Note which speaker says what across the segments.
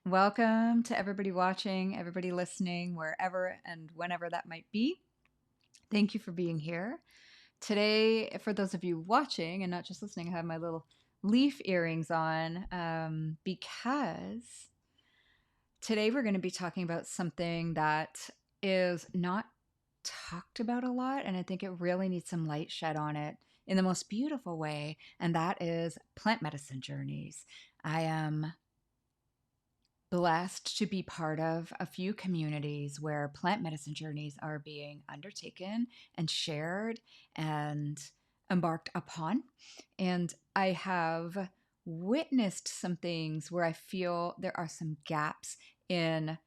Speaker 1: Welcome to everybody watching, everybody listening, wherever and whenever that might be. Thank you for being here. Today, for those of you watching and not just listening, I have my little leaf earrings on because today we're going to be talking about something that is not talked about a lot, and I think it really needs some light shed on it in the most beautiful way, and that is plant medicine journeys. I am blessed to be part of a few communities where plant medicine journeys are being undertaken and shared and embarked upon. And I have witnessed some things where I feel there are some gaps in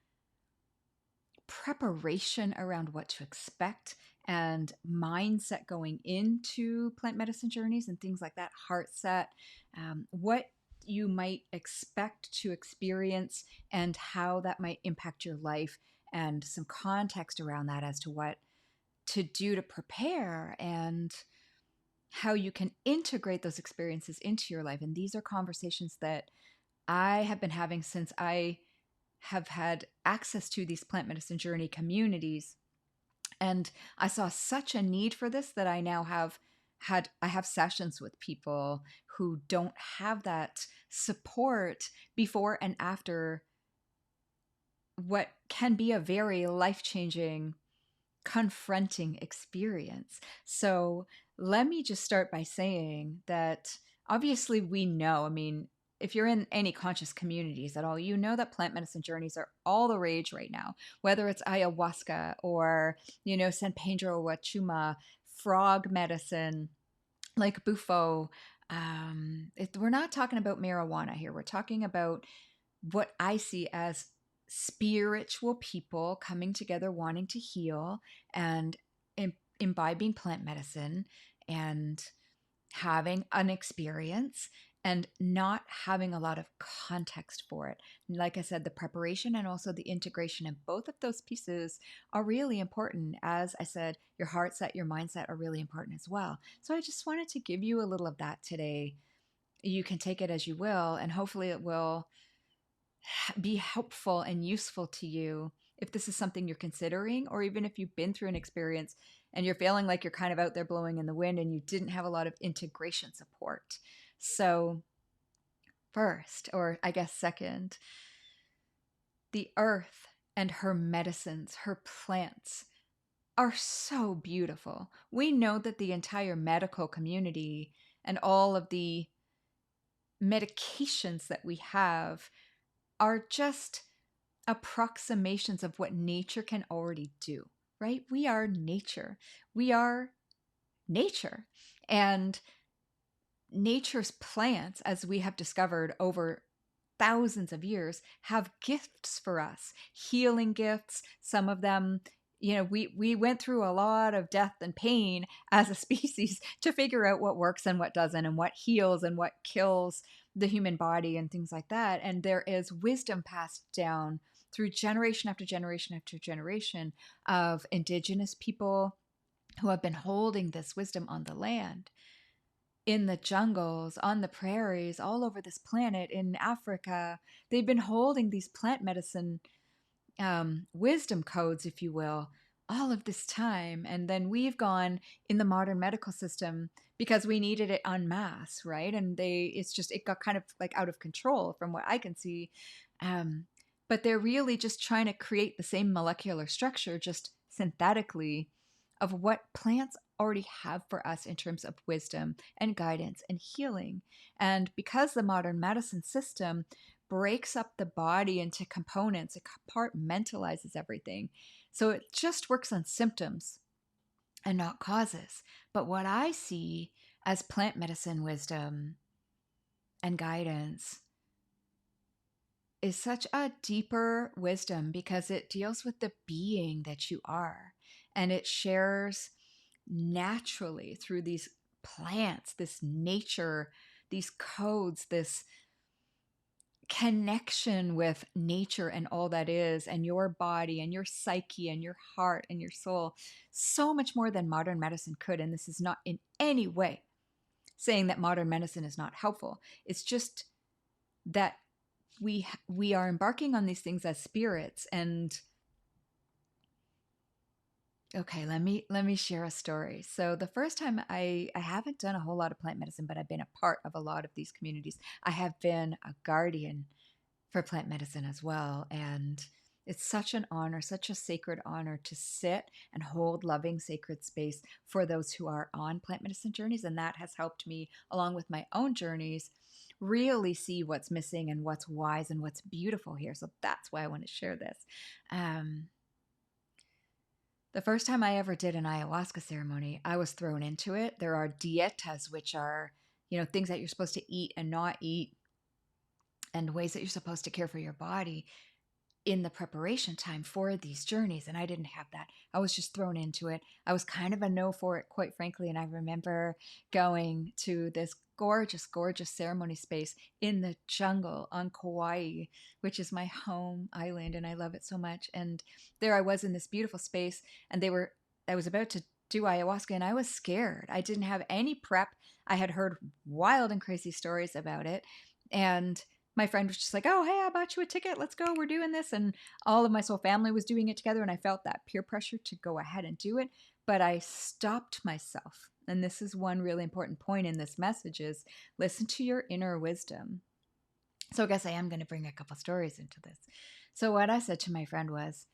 Speaker 1: preparation around what to expect and mindset going into plant medicine journeys and things like that, heart set, what you might expect to experience and how that might impact your life, and some context around that as to what to do to prepare and how you can integrate those experiences into your life. And these are conversations that I have been having since I have had access to these plant medicine journey communities. And I saw such a need for this that I have sessions with people who don't have that support before and after what can be a very life-changing, confronting experience. So let me just start by saying that obviously we know, I mean, if you're in any conscious communities at all, you know that plant medicine journeys are all the rage right now, whether it's ayahuasca or, San Pedro Wachuma, frog medicine like Bufo. We're not talking about marijuana here. We're talking about what I see as spiritual people coming together wanting to heal and imbibing plant medicine and having an experience and not having a lot of context for it. Like I said, the preparation and also the integration of both of those pieces are really important. As I said, your heart set, your mindset are really important as well. So I just wanted to give you a little of that today. You can take it as you will, and hopefully it will be helpful and useful to you if this is something you're considering, or even if you've been through an experience and you're feeling like you're kind of out there blowing in the wind and you didn't have a lot of integration support. So, first, or I guess second, the earth and her medicines, her plants, are so beautiful. We know that the entire medical community and all of the medications that we have are just approximations of what nature can already do, right? We are nature. We are nature. And nature's plants, as we have discovered over thousands of years, have gifts for us, healing gifts. Some of them, we went through a lot of death and pain as a species to figure out what works and what doesn't, and what heals and what kills the human body and things like that. And there is wisdom passed down through generation after generation after generation of indigenous people who have been holding this wisdom on the land, in the jungles, on the prairies, all over this planet, in Africa. They've been holding these plant medicine wisdom codes, if you will, all of this time. And then we've gone in the modern medical system because we needed it en masse, right? And it got kind of like out of control from what I can see. But they're really just trying to create the same molecular structure, just synthetically, of what plants already have for us in terms of wisdom and guidance and healing. And because the modern medicine system breaks up the body into components, it compartmentalizes everything. So it just works on symptoms and not causes. But what I see as plant medicine wisdom and guidance is such a deeper wisdom, because it deals with the being that you are, and it shares naturally through these plants, this nature, these codes, this connection with nature and all that is, and your body and your psyche and your heart and your soul, so much more than modern medicine could. And this is not in any way saying that modern medicine is not helpful. It's just that we are embarking on these things as spirits. And okay, let me share a story. So the first time, I haven't done a whole lot of plant medicine, but I've been a part of a lot of these communities. I have been a guardian for plant medicine as well, and it's such an honor, such a sacred honor to sit and hold loving sacred space for those who are on plant medicine journeys. And that has helped me, along with my own journeys, really see what's missing and what's wise and what's beautiful here. So that's why I want to share this. um, the first time I ever did an ayahuasca ceremony, I was thrown into it. There are dietas, which are, things that you're supposed to eat and not eat, and ways that you're supposed to care for your body in the preparation time for these journeys. And I didn't have that. I was just thrown into it. I was kind of a no for it, quite frankly. And I remember going to this gorgeous, gorgeous ceremony space in the jungle on Kauai, which is my home island. And I love it so much. And there I was in this beautiful space, and I was about to do ayahuasca, and I was scared. I didn't have any prep. I had heard wild and crazy stories about it. And my friend was just like, "Oh, hey, I bought you a ticket. Let's go. We're doing this." And all of my soul family was doing it together. And I felt that peer pressure to go ahead and do it. But I stopped myself. And this is one really important point in this message: is listen to your inner wisdom. So I guess I am going to bring a couple stories into this. So what I said to my friend was,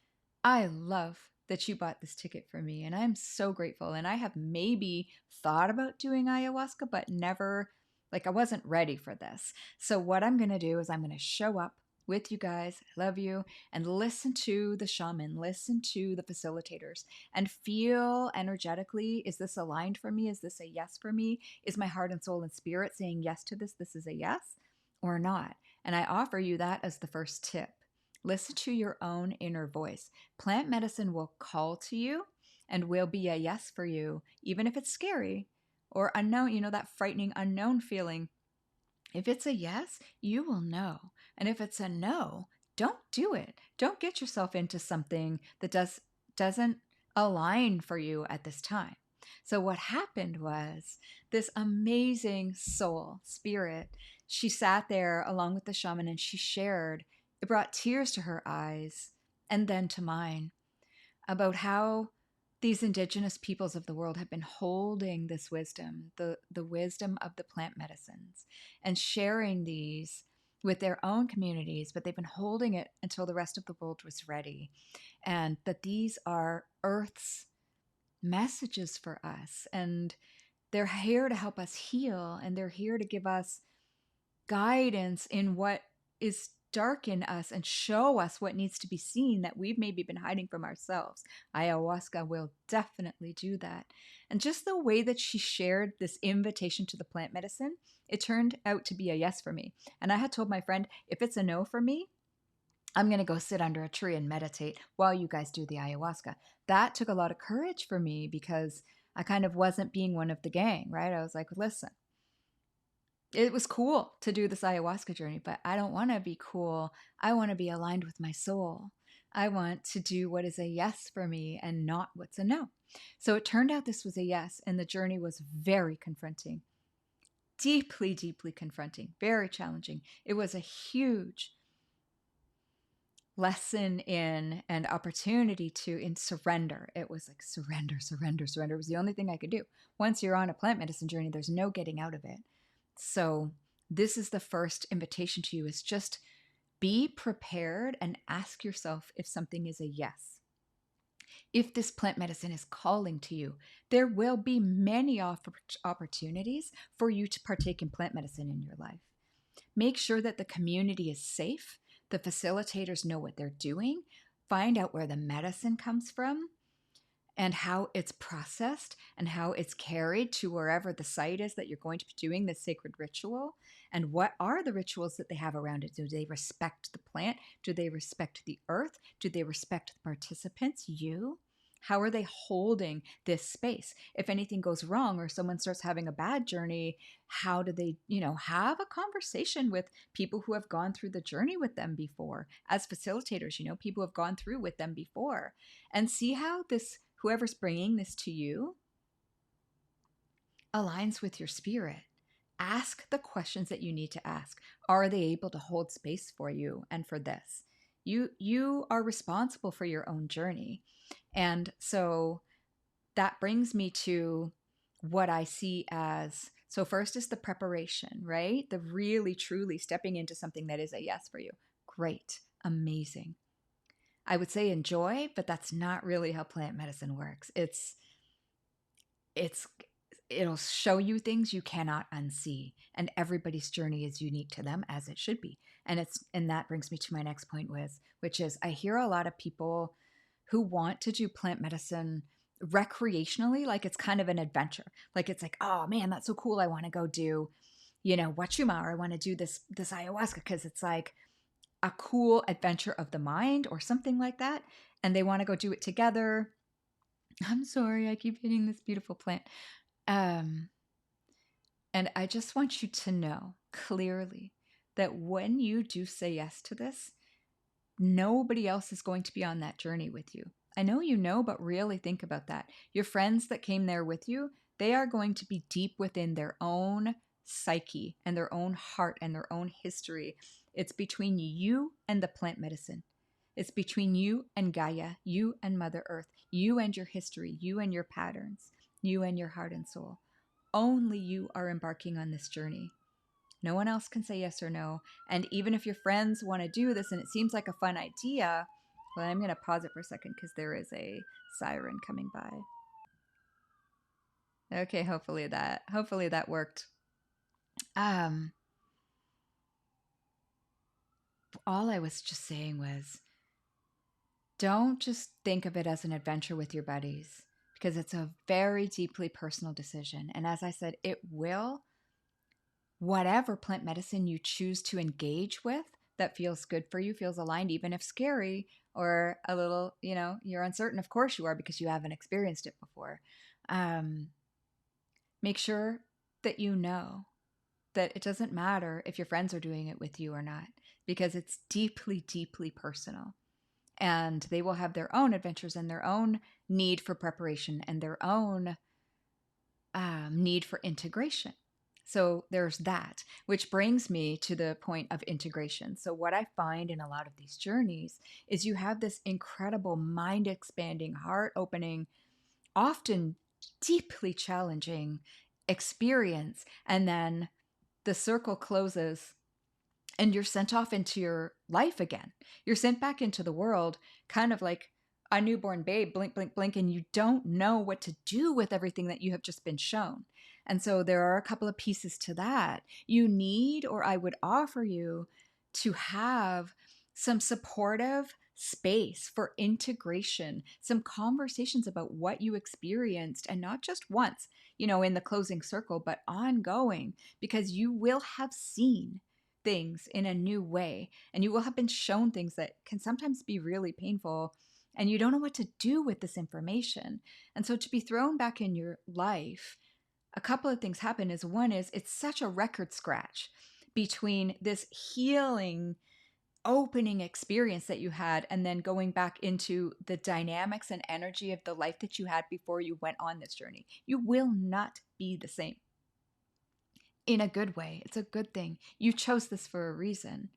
Speaker 1: "I love that you bought this ticket for me. And I'm so grateful. And I have maybe thought about doing ayahuasca, but never, like, I wasn't ready for this. So what I'm going to do is I'm going to show up with you guys. I love you. And listen to the shaman, listen to the facilitators, and feel energetically, is this aligned for me? Is this a yes for me? Is my heart and soul and spirit saying yes to this? This is a yes or not." And I offer you that as the first tip. Listen to your own inner voice. Plant medicine will call to you and will be a yes for you, even if it's scary or unknown, that frightening unknown feeling. If it's a yes, you will know. And if it's a no, don't do it. Don't get yourself into something that doesn't align for you at this time. So what happened was, this amazing soul, spirit, she sat there along with the shaman, and she shared. It brought tears to her eyes and then to mine, about how these indigenous peoples of the world have been holding this wisdom, the wisdom of the plant medicines, and sharing these with their own communities, but they've been holding it until the rest of the world was ready. And that these are Earth's messages for us. And they're here to help us heal, and they're here to give us guidance in what is dark in us, and show us what needs to be seen that we've maybe been hiding from ourselves. Ayahuasca will definitely do that. And just the way that she shared this invitation to the plant medicine, it turned out to be a yes for me. And I had told my friend, if it's a no for me, I'm going to go sit under a tree and meditate while you guys do the ayahuasca. That took a lot of courage for me, because I kind of wasn't being one of the gang, right? I was like, listen, it was cool to do this ayahuasca journey, but I don't want to be cool. I want to be aligned with my soul. I want to do what is a yes for me and not what's a no. So it turned out this was a yes, and the journey was very confronting, deeply, deeply confronting, very challenging. It was a huge lesson in and opportunity in surrender. It was like surrender, surrender, surrender. It was the only thing I could do. Once you're on a plant medicine journey, there's no getting out of it. So this is the first invitation to you, is just be prepared and ask yourself if something is a yes. If this plant medicine is calling to you, there will be many opportunities for you to partake in plant medicine in your life. Make sure that the community is safe. The facilitators know what they're doing. Find out where the medicine comes from, and how it's processed, and how it's carried to wherever the site is that you're going to be doing this sacred ritual. And what are the rituals that they have around it? Do they respect the plant? Do they respect the earth? Do they respect the participants, you? How are they holding this space? If anything goes wrong, or someone starts having a bad journey, how do they, have a conversation with people who have gone through the journey with them before? As facilitators, people who have gone through with them before, and see how whoever's bringing this to you aligns with your spirit. Ask the questions that you need to ask. Are they able to hold space for you and for this? You are responsible for your own journey. And so that brings me to what I see as, so first is the preparation, right? The really truly stepping into something that is a yes for you. Great, amazing. I would say enjoy, but that's not really how plant medicine works. It's it'll show you things you cannot unsee, and everybody's journey is unique to them, as it should be. And that brings me to my next point, which is I hear a lot of people who want to do plant medicine recreationally, like it's kind of an adventure. Like it's like, oh man, that's so cool. I want to go do, Wachuma, or I want to do this ayahuasca because it's like a cool adventure of the mind or something like that. And they want to go do it together. I'm sorry, I keep hitting this beautiful plant. Um, and I just want you to know clearly that when you do say yes to this, nobody else is going to be on that journey with you. I know you know, but really think about that. Your friends that came there with you, they are going to be deep within their own psyche and their own heart and their own history. It's between you and the plant medicine. It's between you and Gaia, you and Mother Earth, you and your history, you and your patterns, you and your heart and soul. Only you are embarking on this journey. No one else can say yes or no. And even if your friends want to do this and it seems like a fun idea, well, I'm going to pause it for a second because there is a siren coming by. Okay, hopefully that worked. All I was just saying was, don't just think of it as an adventure with your buddies, because it's a very deeply personal decision. And as I said, it will, whatever plant medicine you choose to engage with that feels good for you, feels aligned, even if scary or a little, you're uncertain. Of course you are, because you haven't experienced it before. Make sure that you know that it doesn't matter if your friends are doing it with you or not, because it's deeply, deeply personal. And they will have their own adventures and their own need for preparation and their own need for integration. So there's that, which brings me to the point of integration. So what I find in a lot of these journeys is you have this incredible mind expanding, heart opening, often deeply challenging experience. And then the circle closes and you're sent off into your life again. You're sent back into the world, kind of like a newborn babe, blink, blink, blink, and you don't know what to do with everything that you have just been shown. And so there are a couple of pieces to that. You need, or I would offer you, to have some supportive space for integration, some conversations about what you experienced, and not just once, in the closing circle, but ongoing, because you will have seen things in a new way, and you will have been shown things that can sometimes be really painful, and you don't know what to do with this information. And so to be thrown back in your life, a couple of things happen. Is one is it's such a record scratch between this healing opening experience that you had and then going back into the dynamics and energy of the life that you had before you went on this journey. You will not be the same. In a good way. It's a good thing. You chose this for a reason,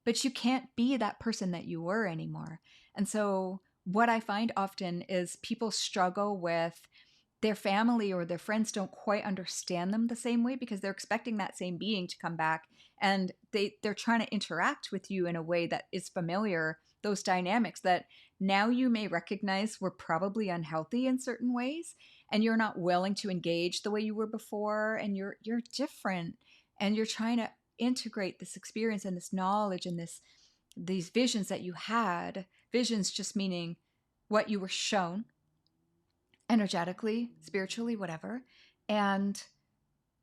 Speaker 1: but you can't be that person that you were anymore. And so what I find often is people struggle with their family or their friends don't quite understand them the same way, because they're expecting that same being to come back, and they're trying to interact with you in a way that is familiar, those dynamics that now you may recognize were probably unhealthy in certain ways, and you're not willing to engage the way you were before, and you're different, and you're trying to integrate this experience and this knowledge and these visions that you had. Visions just meaning what you were shown energetically, spiritually, whatever. And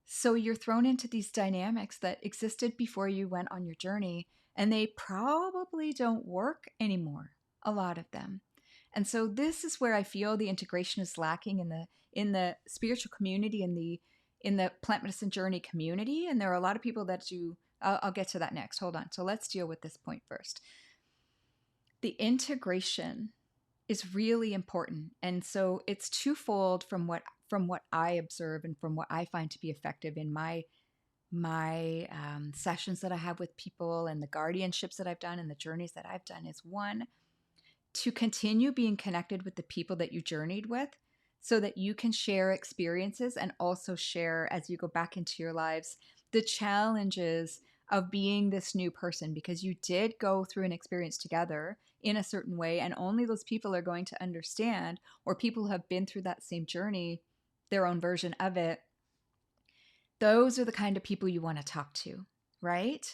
Speaker 1: so you're thrown into these dynamics that existed before you went on your journey, and they probably don't work anymore, a lot of them. And so this is where I feel the integration is lacking in the spiritual community, in the plant medicine journey community. And there are a lot of people that do. I'll get to that next. Hold on. So let's deal with this point first. The integration is really important. And so it's twofold from what I observe and from what I find to be effective in my my sessions that I have with people and the guardianships that I've done and the journeys that I've done is one, to continue being connected with the people that you journeyed with so that you can share experiences and also share as you go back into your lives the challenges of being this new person, because you did go through an experience together in a certain way, and only those people are going to understand, or people who have been through that same journey, their own version of it. Those are the kind of people you want to talk to, right?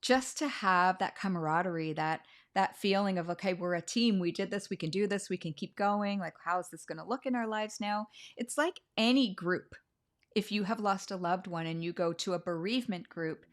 Speaker 1: Just to have that camaraderie, that feeling of, okay, we're a team, we did this, we can do this, we can keep going. Like, how is this going to look in our lives now? It's like any group. If you have lost a loved one and you go to a bereavement group,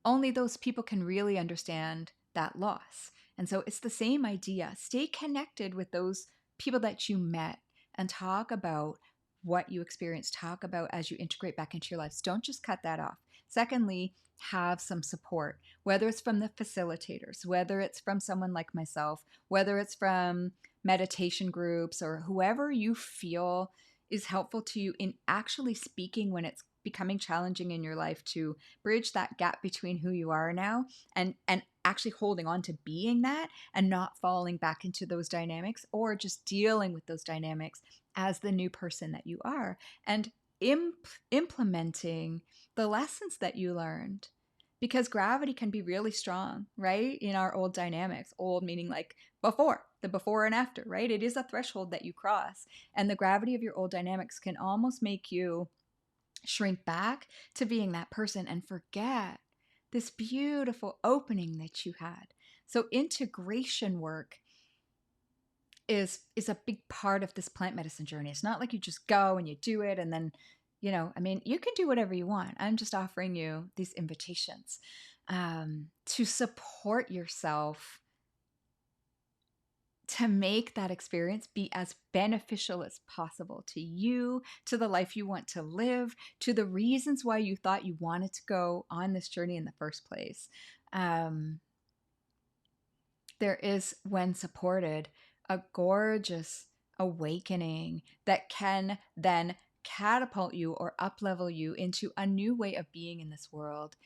Speaker 1: only those people can really understand that loss. And so it's the same idea. Stay connected with those people that you met and talk about what you experienced. Talk about as you integrate back into your lives. Don't just cut that off. Secondly, have some support, whether it's from the facilitators, whether it's from someone like myself, whether it's from meditation groups or whoever you feel is helpful to you in actually speaking when it's becoming challenging in your life, to bridge that gap between who you are now and actually holding on to being that and not falling back into those dynamics, or just dealing with those dynamics as the new person that you are, and implementing the lessons that you learned. Because gravity can be really strong, right? In our old dynamics, old meaning like before, the before and after, right? It is a threshold that you cross. And the gravity of your old dynamics can almost make you shrink back to being that person and forget this beautiful opening that you had. So integration work is a big part of this plant medicine journey. It's not like you just go and you do it and then, I mean, you can do whatever you want. I'm just offering you these invitations to support yourself, to make that experience be as beneficial as possible to you, to the life you want to live, to the reasons why you thought you wanted to go on this journey in the first place. There is, when supported, a gorgeous awakening that can then catapult you or uplevel you into a new way of being in this world,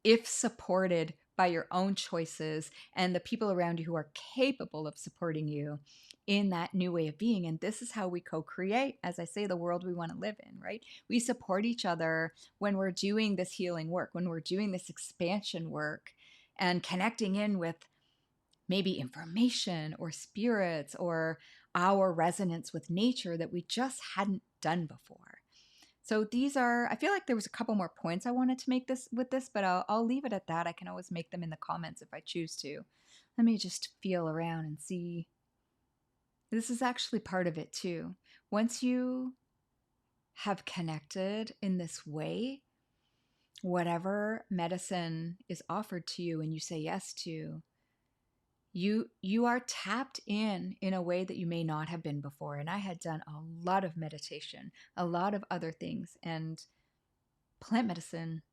Speaker 1: if supported by your own choices and the people around you who are capable of supporting you in that new way of being. And this is how we co-create, as I say, the world we want to live in, right? We support each other when we're doing this healing work, when we're doing this expansion work and connecting in with maybe information or spirits or our resonance with nature that we just hadn't done before. So these are, I feel like there was a couple more points I wanted to make this, but I'll leave it at that. I can always make them in the comments if I choose to. Let me just feel around and see. This is actually part of it too. Once you have connected in this way, whatever medicine is offered to you and you say yes to, you are tapped in a way that you may not have been before. And I had done a lot of meditation, a lot of other things, and plant medicine,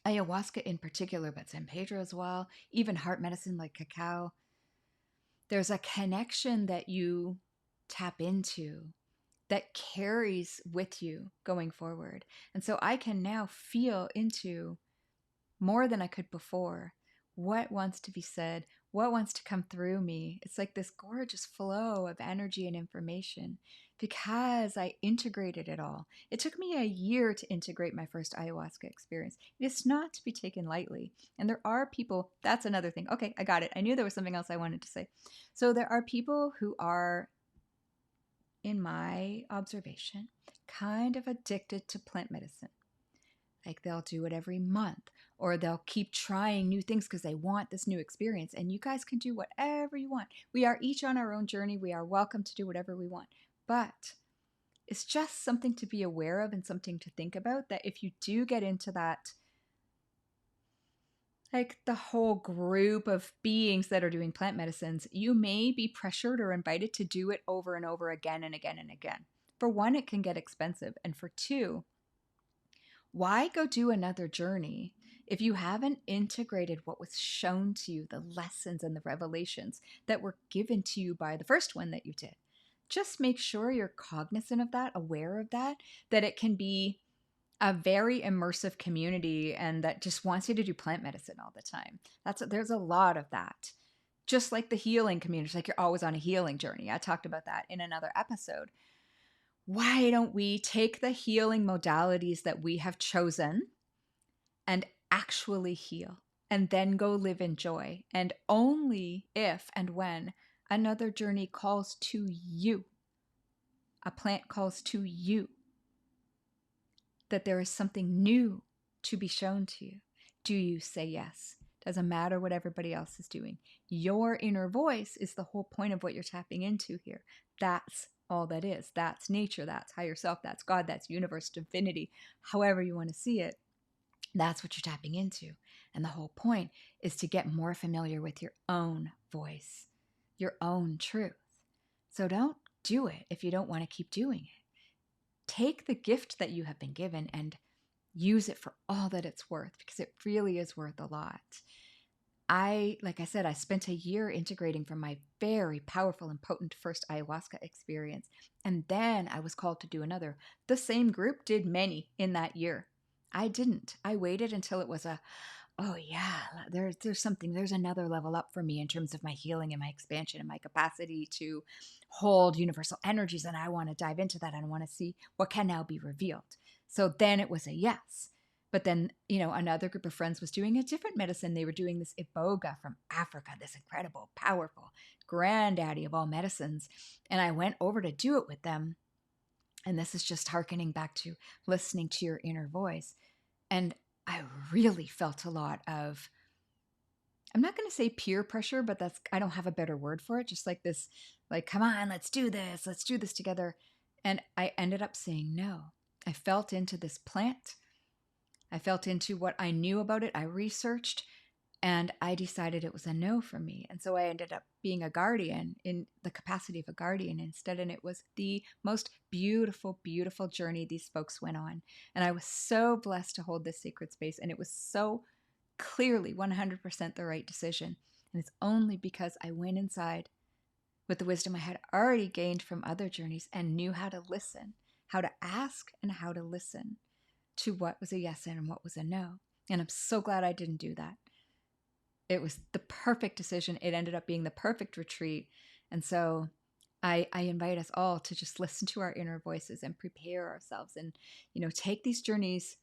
Speaker 1: ayahuasca in particular, but San Pedro as well, even heart medicine like cacao. There's a connection that you tap into that carries with you going forward. And so I can now feel into, more than I could before, what wants to be said, what wants to come through me. It's like this gorgeous flow of energy and information because I integrated it all. It took me a year to integrate my first ayahuasca experience. It is not to be taken lightly. And there are people, that's another thing. Okay, I got it. I knew there was something else I wanted to say. So there are people who are, in my observation, kind of addicted to plant medicine. Like they'll do it every month, or they'll keep trying new things because they want this new experience. And you guys can do whatever you want. We are each on our own journey. We are welcome to do whatever we want. But it's just something to be aware of and something to think about, that if you do get into that, like the whole group of beings that are doing plant medicines, you may be pressured or invited to do it over and over again and again and again. For one, it can get expensive. And for two, why go do another journey if you haven't integrated what was shown to you, the lessons and the revelations that were given to you by the first one that you did? Just make sure you're cognizant of that, aware of that, that it can be a very immersive community and that just wants you to do plant medicine all the time. There's a lot of that. Just like the healing community, like you're always on a healing journey. I talked about that in another episode. Why don't we take the healing modalities that we have chosen and actually heal and then go live in joy? And only if and when another journey calls to you, a plant calls to you, that there is something new to be shown to you, do you say yes? Doesn't matter what everybody else is doing. Your inner voice is the whole point of what you're tapping into here. That's all that is. That's nature. That's higher self. That's God. That's universe, divinity, however you want to see it. That's what you're tapping into. And the whole point is to get more familiar with your own voice, your own truth. So don't do it if you don't want to keep doing it. Take the gift that you have been given and use it for all that it's worth, because it really is worth a lot. Like I said, I spent a year integrating from my very powerful and potent first ayahuasca experience. And then I was called to do another. The same group did many in that year. I didn't. I waited until it was oh yeah, there's another level up for me in terms of my healing and my expansion and my capacity to hold universal energies. And I want to dive into that. And I want to see what can now be revealed. So then it was a yes. But then, another group of friends was doing a different medicine. They were doing this evoke from Africa, this incredible, powerful granddaddy of all medicines. And I went over to do it with them. And this is just hearkening back to listening to your inner voice. And I really felt a lot of, I'm not going to say peer pressure, but I don't have a better word for it. Just like this, like, come on, let's do this together. And I ended up saying no. I felt into this plant. I felt into what I knew about it. I researched and I decided it was a no for me. And so I ended up being a guardian in the capacity of a guardian instead. And it was the most beautiful, beautiful journey these folks went on. And I was so blessed to hold this sacred space. And it was so clearly 100% the right decision. And it's only because I went inside with the wisdom I had already gained from other journeys and knew how to listen, how to ask and how to listen to what was a yes and what was a no. And I'm so glad I didn't do that. It was the perfect decision. It ended up being the perfect retreat. And so I invite us all to just listen to our inner voices and prepare ourselves and, take these journeys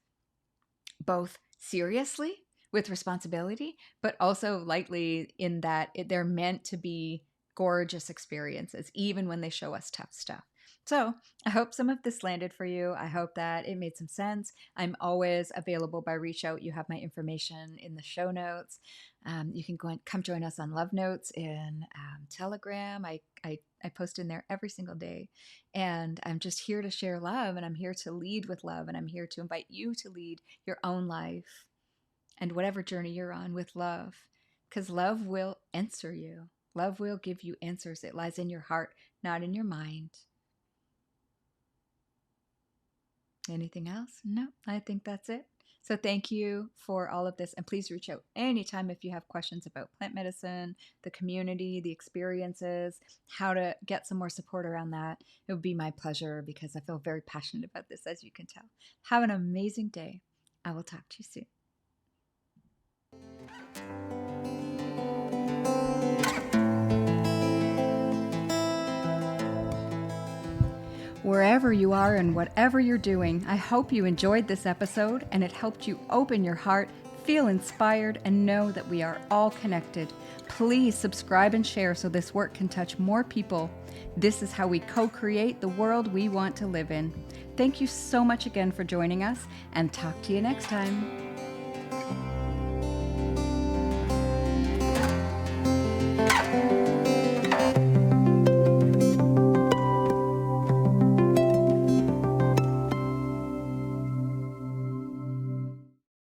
Speaker 1: both seriously with responsibility, but also lightly in that they're meant to be gorgeous experiences, even when they show us tough stuff. So I hope some of this landed for you. I hope that it made some sense. I'm always available by reach out. You have my information in the show notes. You can go and come join us on Love Notes in Telegram. I post in there every single day. And I'm just here to share love, and I'm here to lead with love, and I'm here to invite you to lead your own life and whatever journey you're on with love, because love will answer you. Love will give you answers. It lies in your heart, not in your mind. Anything else? No, I think that's it. So thank you for all of this. And please reach out anytime if you have questions about plant medicine, the community, the experiences, how to get some more support around that. It would be my pleasure because I feel very passionate about this, as you can tell. Have an amazing day. I will talk to you soon. Wherever you are and whatever you're doing, I hope you enjoyed this episode and it helped you open your heart, feel inspired, and know that we are all connected. Please subscribe and share so this work can touch more people. This is how we co-create the world we want to live in. Thank you so much again for joining us, and talk to you next time.